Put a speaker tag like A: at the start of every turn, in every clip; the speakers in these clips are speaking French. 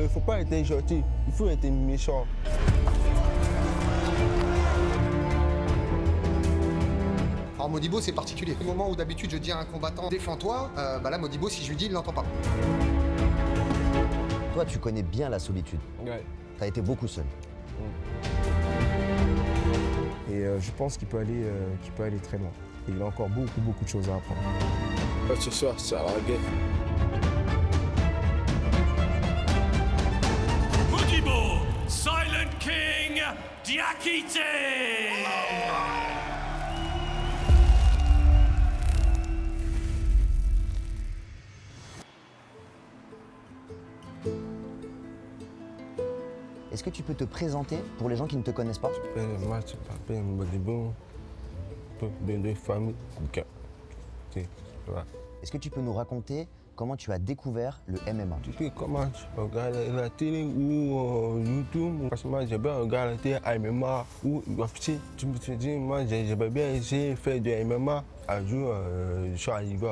A: faut pas être gentil, il faut être méchant.
B: Alors Modibo c'est particulier. Au moment où d'habitude je dis à un combattant défends-toi, là Modibo si je lui dis il l'entend pas.
C: Toi tu connais bien la solitude.
A: Ouais.
C: T'as été beaucoup seul.
D: Et je pense qu'il peut aller très loin. Et il a encore beaucoup de choses à apprendre.
A: Ce soir, c'est à la guerre.
E: Modibo, Silent King, Diakité.
C: Est-ce que tu peux te présenter pour les gens qui ne te connaissent pas?
A: Moi, je m'appelle Modibo, de famille.
C: Est-ce que tu peux nous raconter comment tu as découvert le MMA?
A: Tu sais comment je regarde la télé ou YouTube? Franchement, j'ai bien regardé MMA ou UFC. Je me suis dit, moi, j'aimerais bien essayer de faire du MMA. Un jour, je suis arrivé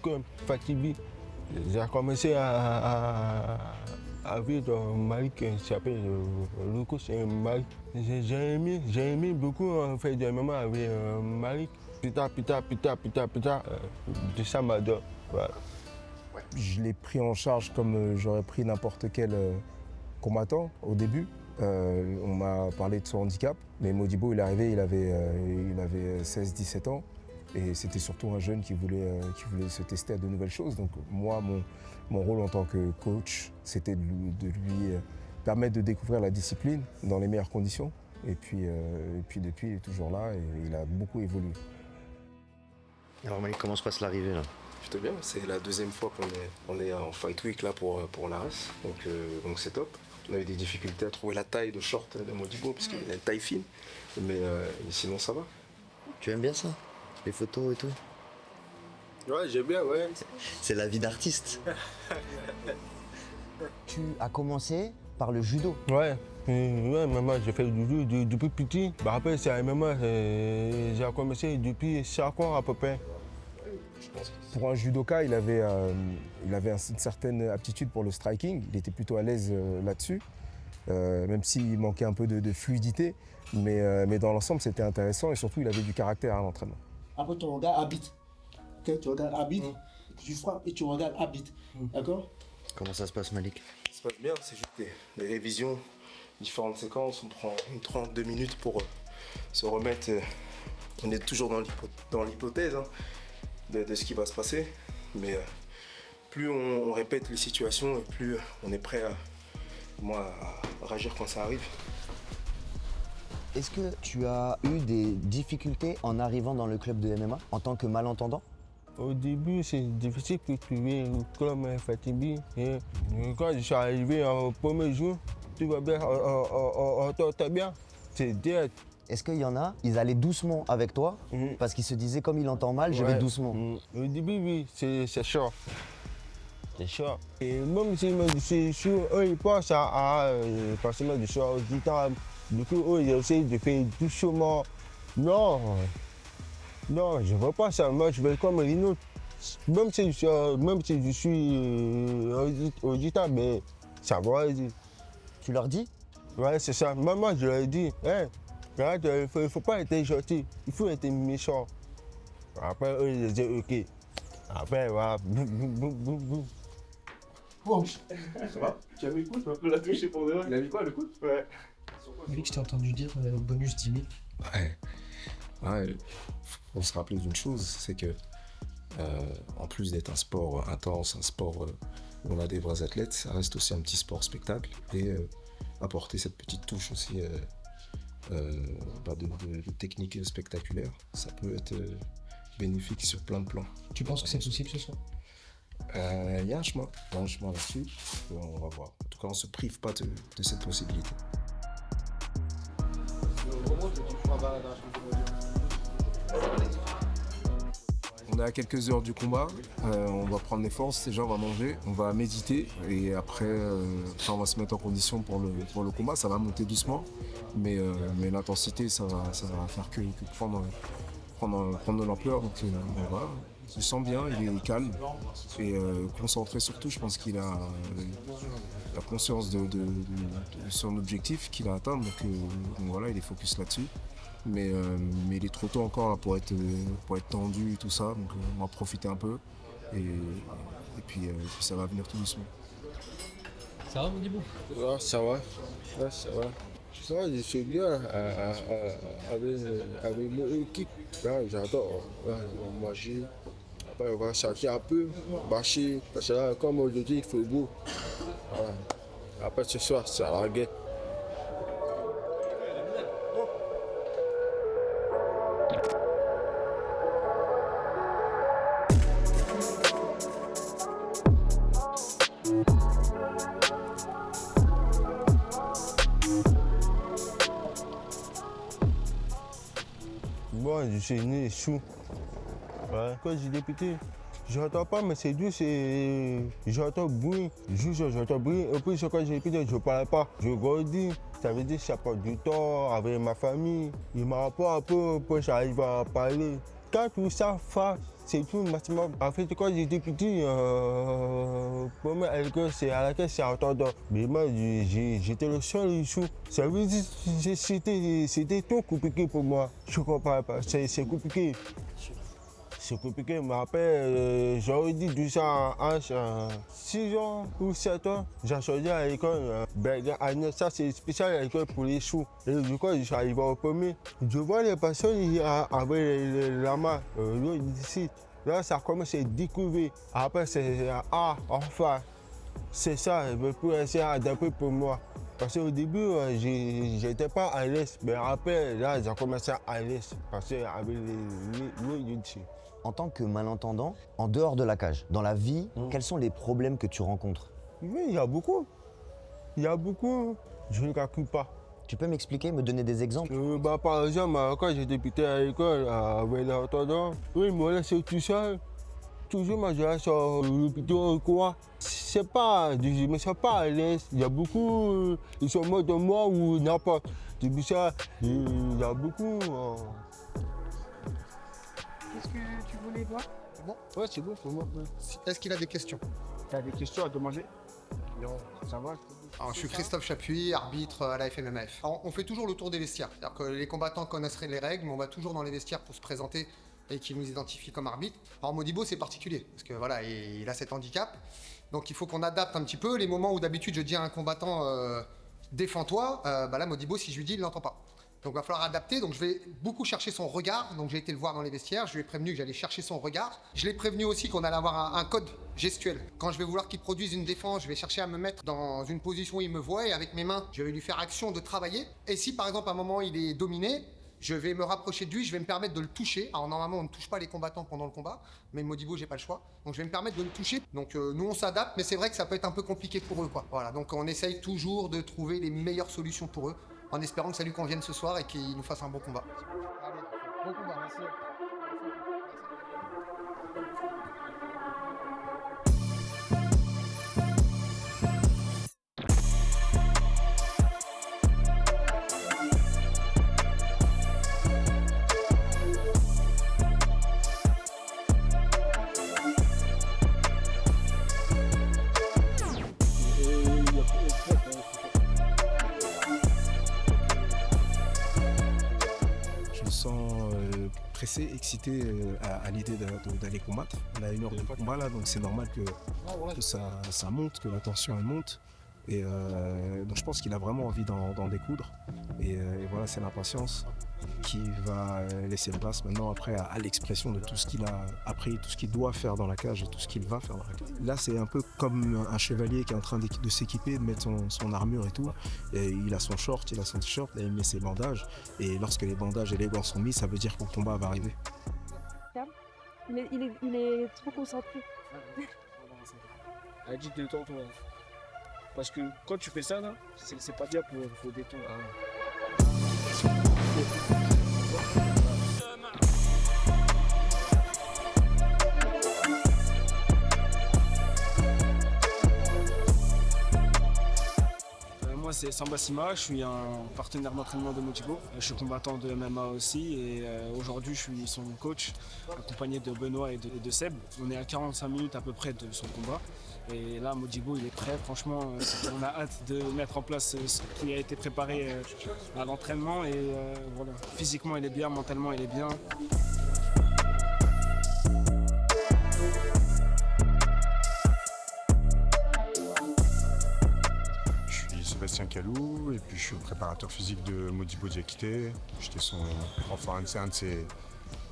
A: comme Fatibi. J'ai commencé à vivre dans Mali qui s'appelle le coach Mali. J'ai aimé beaucoup faire du MMA avec Mali. Putain, ça m'adore. Voilà.
D: Je l'ai pris en charge comme j'aurais pris n'importe quel combattant au début. On m'a parlé de son handicap, mais Modibo il est arrivé, il avait 16-17 ans. Et c'était surtout un jeune qui voulait se tester à de nouvelles choses. Donc moi, mon rôle en tant que coach, c'était de lui permettre de découvrir la discipline dans les meilleures conditions. Et puis depuis, il est toujours là et il a beaucoup évolué.
C: Alors Malik, comment se passe l'arrivée là?
F: Plutôt bien, c'est la deuxième fois qu'on est en Fight Week là pour la race, donc c'est top. On a eu des difficultés à trouver la taille de short de Modibo parce qu'il a une taille fine, mais sinon ça va.
C: Tu aimes bien ça? Les photos et tout?
A: Ouais, j'aime bien, ouais.
C: C'est la vie d'artiste. Tu as commencé par le judo.
A: Ouais, maman, j'ai fait du judo depuis petit. Après, c'est à MMA, j'ai commencé depuis 5 ans à peu près.
D: Pour un judoka, il avait une certaine aptitude pour le striking. Il était plutôt à l'aise là-dessus, même s'il manquait un peu de fluidité. Mais dans l'ensemble, c'était intéressant et surtout, il avait du caractère à l'entraînement.
G: Après, ton regard habite. Okay, tu regardes habite, tu frappes et tu regardes habite. D'accord?
C: Comment ça se passe, Malik?
F: Ça se passe bien, c'est juste des révisions, différentes séquences. On prend une 32 minutes pour se remettre. On est toujours dans l'hypothèse de ce qui va se passer. Mais plus on répète les situations et plus on est prêt à réagir quand ça arrive.
C: Est-ce que tu as eu des difficultés en arrivant dans le club de MMA en tant que malentendant?
A: Au début, c'est difficile de trouver le club Fatibi. Et quand je suis arrivé au premier jour, tout va bien, on t'entend bien. C'est direct.
C: Est-ce qu'il y en a, ils allaient doucement avec toi parce qu'ils se disaient comme il entend mal, je vais doucement.
A: Au début, oui, c'est chaud. C'est chaud. Et même si c'est chaud, eux, ils pensent à forcément du soir du temps. Du coup, eux, ils essayent de faire doucement. Non, je ne veux pas ça. Moi, je vais comme les autres. Même si je suis auditeur, mais ça va.
C: Tu leur dis?
A: Ouais, c'est ça. Maman, je leur ai dit, hey, regarde, il ne faut pas être gentil, il faut être méchant. Après, eux, ils disaient, ok. Après, voilà, boum.
G: Bon, ça va? Tu as mis le coup? Tu vas la toucher pour de vrai. Il a mis quoi, le coup? Ouais.
H: Malik, je t'ai entendu dire bonus 10 000.
F: Ouais, faut se rappeler d'une chose, c'est que en plus d'être un sport intense, un sport où on a des vrais athlètes, ça reste aussi un petit sport spectacle et apporter cette petite touche aussi de technique spectaculaire, ça peut être bénéfique sur plein de plans.
H: Tu penses que c'est possible ce soir?
F: Il y a un chemin là-dessus, on va voir. En tout cas, on ne se prive pas de cette possibilité. On est à quelques heures du combat, on va prendre les forces, déjà on va manger, on va méditer et après on va se mettre en condition pour le combat. Ça va monter doucement, mais l'intensité ça va faire que prendre de l'ampleur. Donc voilà,
D: Je le sens bien, il est calme et concentré surtout. Je pense qu'il a la conscience de son objectif qu'il a atteint. Donc voilà, il est focus là-dessus. Mais il est trop tôt encore là, pour être tendu et tout ça. Donc on va profiter un peu et puis ça va venir tout doucement.
H: Ça va, Modibo?
A: Ouais, ça va. Ouais, ça va. Ça va, je suis bien avec mon équipe. Là, j'adore. Là, on va manger. Après, on va chercher un peu, marcher. Parce que là, comme aujourd'hui, il fait beau. Voilà. Après, ce soir, c'est à la guerre. Moi, je suis né sous. Ouais. Quand j'ai débuté, j'entends pas, mais c'est doux, j'entends bruit. Juste, j'entends bruit. Et puis, quand j'ai débuté, je ne parlais pas. Je grandis. Ça veut dire que ça prend du temps avec ma famille. Il m'apprend un peu, puis j'arrive à parler. Quand tout ça fait, c'est tout maximum. En fait, quand j'étais petit, première école, c'est à laquelle c'est entendant. Mais moi, j'étais le seul ici. Ça veut dire que c'était trop compliqué pour moi. Je ne comprends pas, c'est compliqué. C'est compliqué, mais après, j'aurais dit tout ça à 6 ans ou 7 ans. J'ai choisi à l'école ça c'est spécial à l'école pour les choux. Et du coup, je suis arrivé au premier. Je vois les personnes avec la main, ici. Là, ça commence à découvrir. Après, c'est enfin, c'est ça, je veux plus essayer d'adapter pour moi. Parce qu'au début, j'étais pas à l'aise, mais après, là, j'ai commencé à l'aise. Parce qu'avec les
C: En tant que malentendant, en dehors de la cage, dans la vie, quels sont les problèmes que tu rencontres?
A: Oui, il y a beaucoup. Il y a beaucoup. Je ne calcule pas.
C: Tu peux m'expliquer, me donner des exemples?
A: Par exemple, quand j'ai débuté à l'école avec l'entendant, oui, ils me laissaient tout seul. Toujours, moi, je reste sur l'hôpital ou quoi. C'est pas, je me sens pas à l'aise. Il y a beaucoup, ils sont morts de moi ou n'importe. Depuis ça, il y a beaucoup.
G: Qu'est-ce que tu voulais voir?
B: Bon,
A: Ouais, c'est bon pour moi.
B: est-ce qu'il a des questions?
G: Tu as des questions à demander? Non, ça va.
B: Alors, je suis Christophe Chapuis, arbitre à la FMMAF. Alors, on fait toujours le tour des vestiaires. C'est-à-dire que les combattants connaisseraient les règles, mais on va toujours dans les vestiaires pour se présenter et qu'ils nous identifient comme arbitre. Alors, Modibo, c'est particulier, parce que voilà, il a cet handicap. Donc, il faut qu'on adapte un petit peu. Les moments où d'habitude je dis à un combattant défends-toi, là, Modibo, si je lui dis, il ne l'entend pas. Donc il va falloir adapter, donc je vais beaucoup chercher son regard, donc j'ai été le voir dans les vestiaires, je lui ai prévenu que j'allais chercher son regard. Je l'ai prévenu aussi qu'on allait avoir un code gestuel. Quand je vais vouloir qu'il produise une défense, je vais chercher à me mettre dans une position où il me voit et avec mes mains, je vais lui faire action de travailler. Et si par exemple à un moment il est dominé, je vais me rapprocher de lui, je vais me permettre de le toucher. Alors normalement on ne touche pas les combattants pendant le combat, mais Modibo j'ai pas le choix. Donc je vais me permettre de le toucher. Donc nous on s'adapte, mais c'est vrai que ça peut être un peu compliqué pour eux quoi. Voilà, donc on essaye toujours de trouver les meilleures solutions pour eux, en espérant que ça lui convienne ce soir et qu'il nous fasse un bon combat. Allez, bon combat, merci.
D: Pressé, excité à l'idée d'aller combattre. On a 1 heure de combat là, donc c'est normal que ça monte, que la tension elle monte. Et donc je pense qu'il a vraiment envie d'en découdre. Et voilà, c'est l'impatience qui va laisser place maintenant après à l'expression de tout ce qu'il a appris, tout ce qu'il doit faire dans la cage et tout ce qu'il va faire dans la cage. Là, c'est un peu comme un chevalier qui est en train de s'équiper, de mettre son armure et tout. Et il a son short, il a son t-shirt, il met ses bandages. Et lorsque les bandages et les gants sont mis, ça veut dire que le combat va arriver.
I: Il est trop concentré.
G: Elle dit détends-toi. Parce que quand tu fais ça, là, c'est pas bien pour détendre.
I: Moi, c'est Samba Sima, je suis un partenaire d'entraînement de Modibo. Je suis combattant de MMA aussi et aujourd'hui, je suis son coach, accompagné de Benoît et de Seb. On est à 45 minutes à peu près de son combat. Et là, Modibo, il est prêt. Franchement, on a hâte de mettre en place ce qui a été préparé à l'entraînement. Et voilà. Physiquement, il est bien, mentalement, il est bien.
J: Sébastien Calou, et puis je suis le préparateur physique de Modibo Diakité. J'étais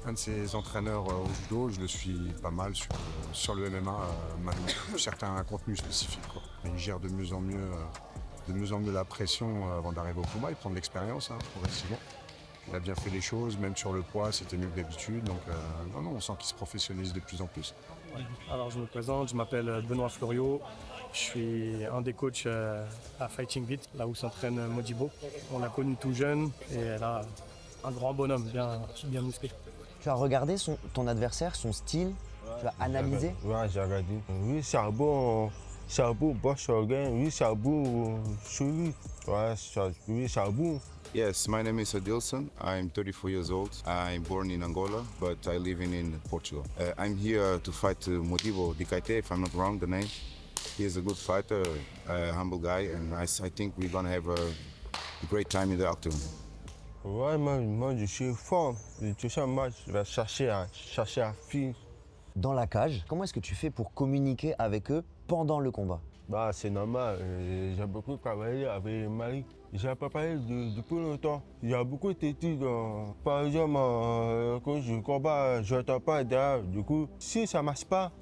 J: un de ses entraîneurs au judo. Je le suis pas mal sur le MMA, maintenant, certains contenus spécifiques, quoi. Mais il gère de mieux en mieux la pression avant d'arriver au combat. Il prend de l'expérience, progressivement. Il a bien fait les choses, même sur le poids, c'était mieux que d'habitude. Donc on sent qu'il se professionnalise de plus en plus.
K: Alors je me présente, je m'appelle Benoît Floriot. Je suis un des coachs à Fighting Beat, là où s'entraîne Modibo. On l'a connu tout jeune et là, un grand bonhomme, bien musclé.
C: Tu as regardé ton adversaire, son style, tu as analysé?
A: Ouais, j'ai regardé. Oui, c'est un bon boss organ. Oui, c'est un bon souris. Ouais, oui, c'est un bon.
L: Yes, my name is Adilson. I'm 34 years old. I'm born in Angola, but I live in Portugal. I'm here to fight Modibo Diakité, if I'm not wrong, the name. He is a good fighter, a humble guy, and I think we're gonna have a great time in the octagon.
A: Ouais, moi je suis fort. Tu sais, moi je vais chercher à finir.
C: Dans la cage, comment est-ce que tu fais pour communiquer avec eux pendant le combat?
A: Bah, c'est normal. J'ai beaucoup travaillé avec Malik. J'ai préparé depuis longtemps. Il y a beaucoup d'études. Par exemple, quand je combat, je n'entends pas derrière. Du coup, si ça ne marche pas,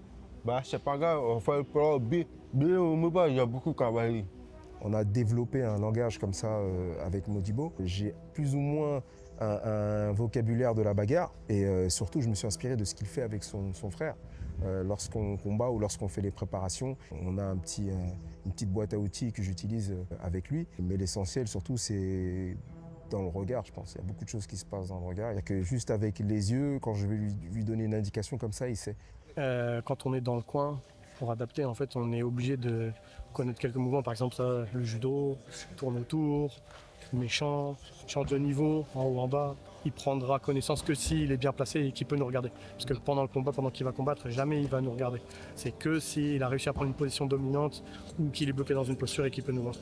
A: bah, c'est pas grave. On fait le pro B. Il y a beaucoup travaillé.
D: On a développé un langage comme ça avec Modibo. J'ai plus ou moins un vocabulaire de la bagarre et surtout, je me suis inspiré de ce qu'il fait avec son frère. Lorsqu'on combat ou lorsqu'on fait les préparations, on a une petite boîte à outils que j'utilise avec lui. Mais l'essentiel surtout, c'est dans le regard, je pense. Il y a beaucoup de choses qui se passent dans le regard. Il n'y a que juste avec les yeux, quand je vais lui donner une indication comme ça, il sait.
K: Quand on est dans le coin, pour adapter, en fait, on est obligé de connaître quelques mouvements. Par exemple, ça, le judo, tourne autour, méchant, change de niveau, en haut, en bas. Il prendra connaissance que s'il est bien placé et qu'il peut nous regarder. Parce que pendant le combat, pendant qu'il va combattre, jamais il va nous regarder. C'est que s'il a réussi à prendre une position dominante ou qu'il est bloqué dans une posture et qu'il peut nous voir.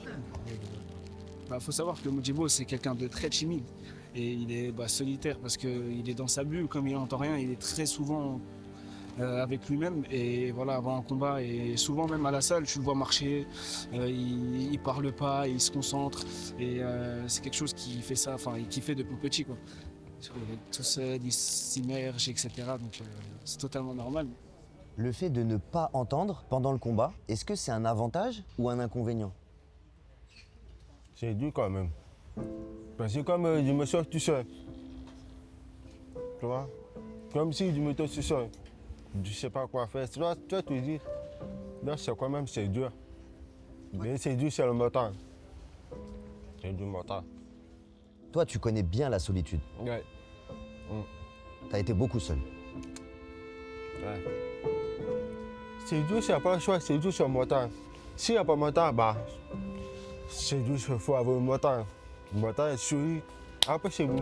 I: Faut savoir que Modibo, c'est quelqu'un de très timide. Et il est solitaire parce qu'il est dans sa bulle, comme il n'entend rien, il est très souvent avec lui-même. Et voilà, avant un combat, et souvent même à la salle, tu le vois marcher, il parle pas, il se concentre. Et c'est quelque chose qui fait ça, qui fait depuis petit, quoi. Tout seul, il s'immerge, etc. Donc c'est totalement normal.
C: Le fait de ne pas entendre pendant le combat, est-ce que c'est un avantage ou un inconvénient?
A: C'est dur quand même. Parce que comme je me sors tout seul, tu vois, comme si je me sors tout seul, je ne sais pas quoi faire. Tu vas te dire, là c'est quand même c'est dur. Mais c'est dur, c'est le moteur. C'est du moteur.
C: Toi, tu connais bien la solitude.
A: Ouais.
C: Tu as été beaucoup seul.
A: Ouais. C'est dur, c'est pas le choix, c'est dur sur le moteur. S'il n'y a pas de moteur, bah, c'est dur, il faut avoir le moteur. Le moteur est souris. Après, c'est vous.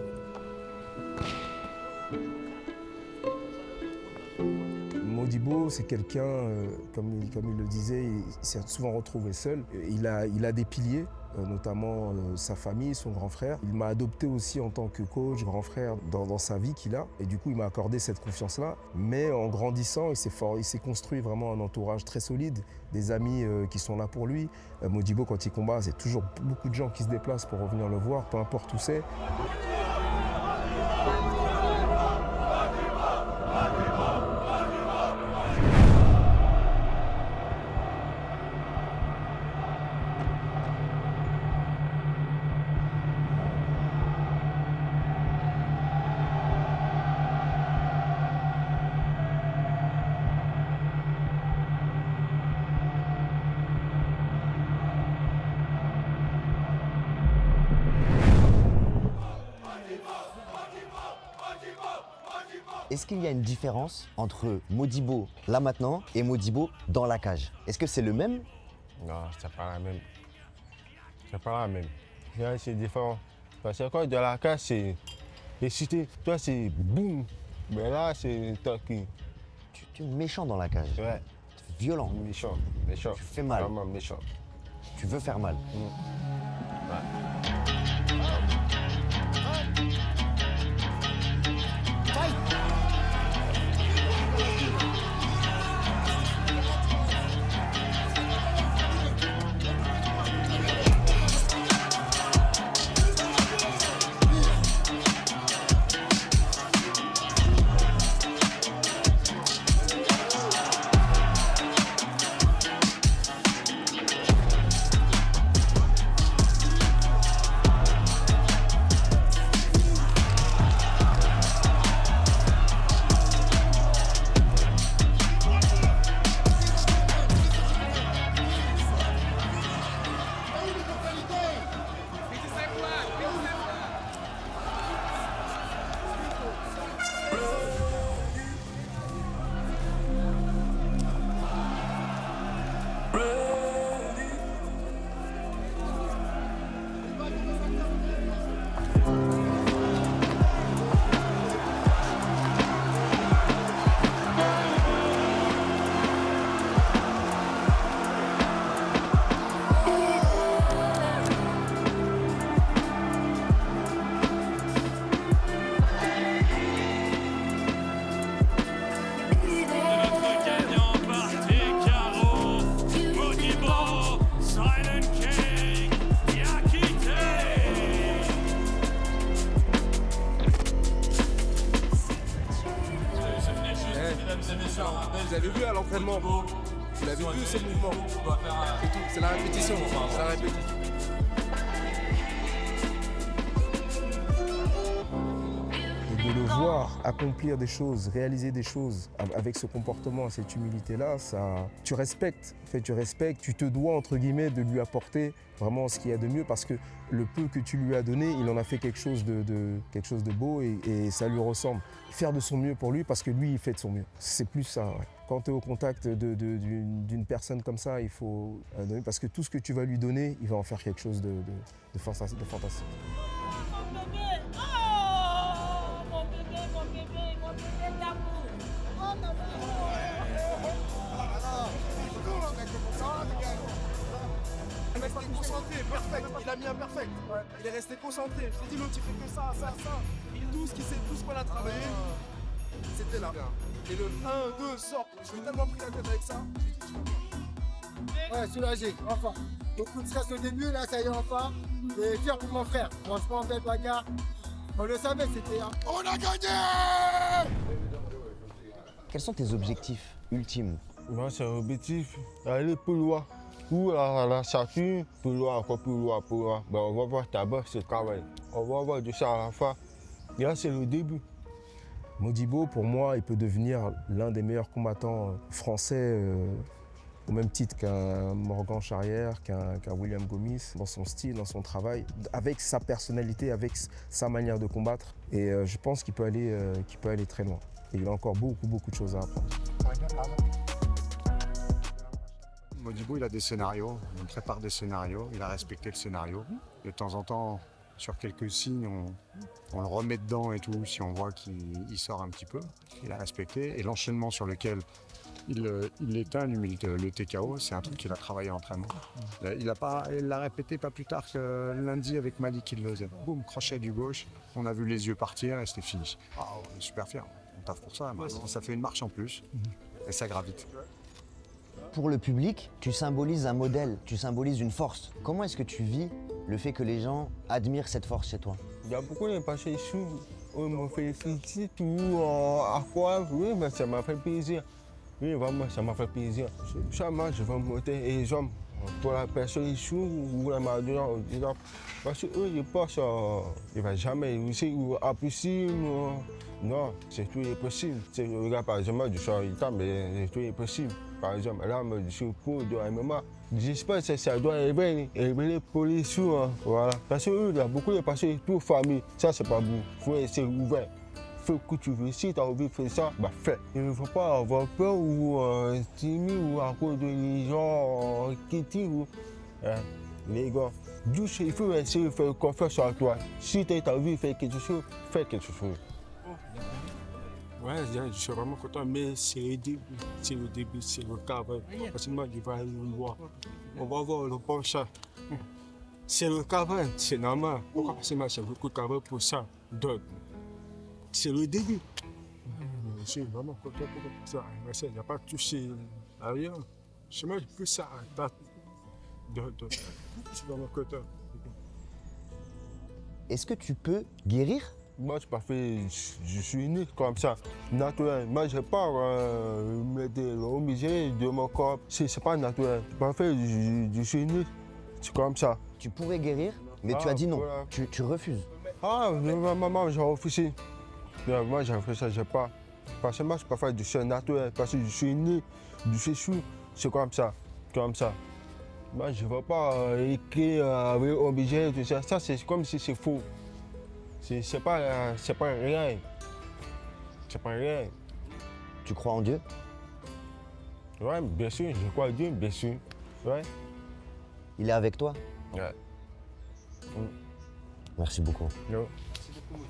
D: Modibo, c'est quelqu'un, comme il le disait, il s'est souvent retrouvé seul. Il a des piliers, notamment sa famille, son grand frère. Il m'a adopté aussi en tant que coach, grand frère, dans sa vie qu'il a. Et du coup, il m'a accordé cette confiance-là. Mais en grandissant, il s'est construit vraiment un entourage très solide, des amis qui sont là pour lui. Modibo, quand il combat, c'est toujours beaucoup de gens qui se déplacent pour revenir le voir, peu importe où c'est.
C: Est-ce qu'il y a une différence entre Modibo là maintenant et Modibo dans la cage? Est-ce que c'est le même?
A: Non, c'est pas la même. C'est pas la même. Là, c'est différent. Parce que quand dans la cage, c'est excité. Toi, c'est boum. Mais là, c'est tranquille.
C: Tu es méchant dans la cage.
A: Ouais.
C: Violent.
A: Méchant. Méchant.
C: Tu fais mal.
A: Vraiment méchant.
C: Tu veux faire mal.
M: Vous avez vu à l'entraînement, vous l'avez vu ce mouvement. C'est tout, c'est la répétition, c'est la répétition.
D: Et de le voir accomplir des choses, réaliser des choses avec ce comportement, cette humilité-là, ça, tu respectes, en fait, tu te dois entre guillemets de lui apporter vraiment ce qu'il y a de mieux parce que le peu que tu lui as donné, il en a fait quelque chose de beau et ça lui ressemble. Faire de son mieux pour lui parce que lui, il fait de son mieux. C'est plus ça. Ouais. Quand tu es au contact d'une personne comme ça, il faut donner parce que tout ce que tu vas lui donner, il va en faire quelque chose de fantastique.
M: Resté concentré, perfect, il a mis un perfect. Ouais. Il est resté concentré. Je t'ai dit l'autre il fait que ça. Tout ce qu'on a travaillé, c'était là. Et le 1, 2 sort. Je suis tellement pris la tête avec ça.
G: Ouais, soulagé, enfin. Beaucoup de stress au début, là ça y est enfin. Et fier pour mon frère. Franchement, belle bagarre. On le savait, c'était. On a gagné!
C: Quels sont tes objectifs ultimes?
A: Moi, c'est un objectif d'aller plus loin. Ou la statue, plus loin, encore plus loin, plus loin. Ben, on va voir d'abord ce travail. On va voir de ça à la fin. Et là, c'est le début.
D: Modibo, pour moi, il peut devenir l'un des meilleurs combattants français au même titre qu'un Morgan Charrière, qu'un William Gomis, dans son style, dans son travail, avec sa personnalité, avec sa manière de combattre. Et je pense qu'il peut aller très loin. Et il a encore beaucoup de choses à apprendre.
J: Modibo, il a des scénarios, il prépare des scénarios, il a respecté le scénario. De temps en temps, sur quelques signes, on le remet dedans et tout, si on voit qu'il sort un petit peu. Il a respecté. Et l'enchaînement sur lequel il l'éteint, le TKO, c'est un truc qu'il a travaillé en entraînement. Il l'a répété pas plus tard que lundi avec Malik il le faisait. Boum, crochet du gauche, on a vu les yeux partir et c'était fini. Ah, on est super fiers, on taffe pour ça. Maintenant, ça fait une marche en plus et ça gravite.
C: Pour le public, tu symbolises un modèle, tu symbolises une force. Comment est-ce que tu vis le fait que les gens admirent cette force chez toi?
A: Il y a beaucoup de passés ici, on me félicite ou à quoi, oui, mais ça m'a fait plaisir. Oui, vraiment, ça m'a fait plaisir. Chaque match, je vais monter les hommes pour la personne ici ou la madure, parce qu'eux, ils pensent qu'il ne va jamais réussir ou impossible. Non, c'est tout est possible. Regarde, par exemple, je suis en Italie, mais tout est possible. Par exemple, là, je suis pour de MMA. J'espère que ça doit élever pour les sous. Voilà. Parce qu'il y a beaucoup de personnes, toute famille, ça, c'est pas bon. Il faut essayer ouvert. Fais que tu veux. Si tu as envie de faire ça, bah fais. Il ne faut pas avoir peur ou timide ou à cause de les gens qui tirent. les gars, juste il faut essayer de faire confiance en toi. Si tu as envie de faire quelque chose, fais quelque chose.
N: Ouais, je suis vraiment content, mais c'est le début, c'est le cadre. Parce que moi, je vais aller voir. On va voir le bon chat. C'est le cadre, c'est normal. Pourquoi? Parce que moi, j'ai beaucoup de cadre pour ça. Donc, c'est le début. Je suis vraiment content pour ça. Il n'y a pas touché à rien. Je mets plus ça à date. Donc, je suis vraiment content.
C: Est-ce que tu peux guérir?
A: Moi, je pas fait, je suis né comme ça, naturel. Moi, je pas mettre l'obligé de mon corps. C'est pas naturel. Je pas fait, je suis né. C'est comme ça.
C: Tu pourrais guérir, mais tu as dit non.
A: Voilà.
C: Tu refuses.
A: Ah, maman, j'ai refusé. Moi, j'ai fait ça, j'ai pas. Parce que moi, je peux pas faire du sol naturel. Parce que je suis né, je suis chou. C'est comme ça. Comme ça. Moi, je ne veux pas écrire avec obligé, tout ça. Ça, c'est comme si c'est faux. C'est pas rien. C'est pas rien.
C: Tu crois en Dieu?
A: Ouais, bien sûr, je crois en Dieu, bien sûr. Ouais.
C: Il est avec toi?
A: Ouais.
C: Merci beaucoup.
A: Yo.
B: Merci beaucoup.